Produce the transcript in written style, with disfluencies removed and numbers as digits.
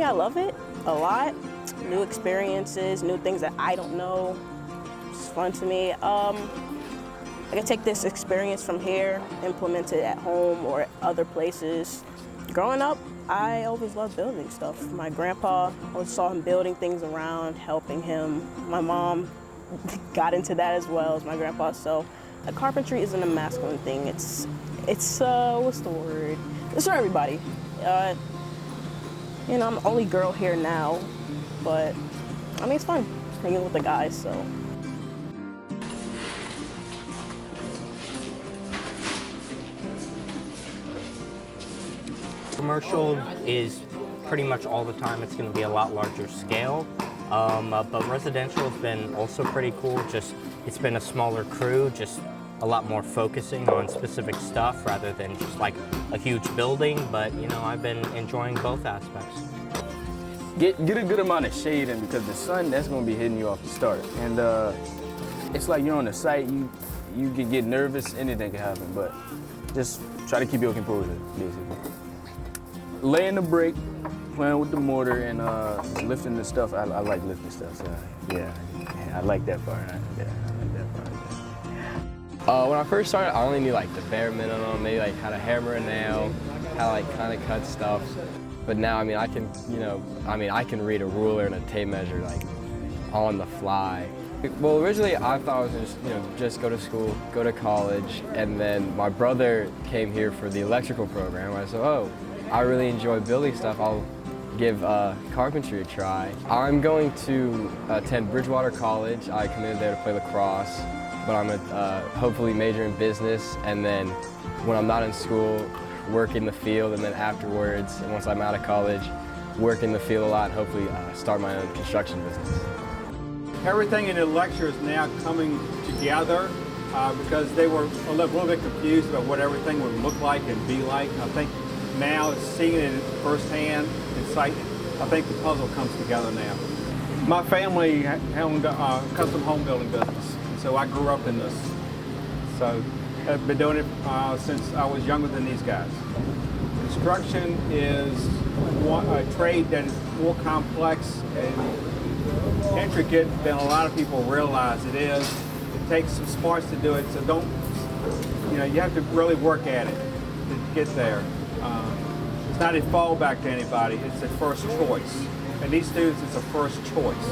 I love it a lot. New experiences, new things that I don't know. It's fun to me. I can take this experience from here, implement it at home or at other places. Growing up, I always loved building stuff. My grandpa, I always saw him building things around, helping him. My mom got into that as well as my grandpa. So carpentry isn't a masculine thing. It's what's the word? It's for everybody. You know, I'm the only girl here now, but I mean, it's fun hanging with the guys, so. Commercial is pretty much all the time. It's going to be a lot larger scale, but residential has been also pretty cool. Just it's been a smaller crew, just a lot more focusing on specific stuff rather than just like a huge building. But you know, I've been enjoying both aspects. Get a good amount of shade in, because the sun, that's going to be hitting you off the start. And it's like you're on the site, you can get nervous, anything can happen, but just try to keep your composure, basically. Laying the brick, playing with the mortar, and lifting the stuff. I like lifting stuff, so yeah, I like that part. I like that part. When I first started, I only knew like the bare minimum, maybe like how to hammer a nail, how to like kind of cut stuff. But now, I mean, I can read a ruler and a tape measure like on the fly. Well, originally I thought I was just, just go to school, go to college, and then my brother came here for the electrical program. I said, oh, I really enjoy building stuff. I'll give carpentry a try. I'm going to attend Bridgewater College. I committed there to play lacrosse, but I'm gonna hopefully major in business, and then when I'm not in school, work in the field, and then afterwards, and once I'm out of college, work in the field a lot and hopefully start my own construction business. Everything in the lecture is now coming together because they were a little bit confused about what everything would look like and be like. I think now seeing it firsthand in sight, I think the puzzle comes together now. My family owned a custom home building business, so I grew up in this. So I've been doing it since I was younger than these guys. Construction is a trade that is more complex and intricate than a lot of people realize it is. It takes some smarts to do it, so you have to really work at it to get there. It's not a fallback to anybody, it's a first choice. And these students, it's a first choice.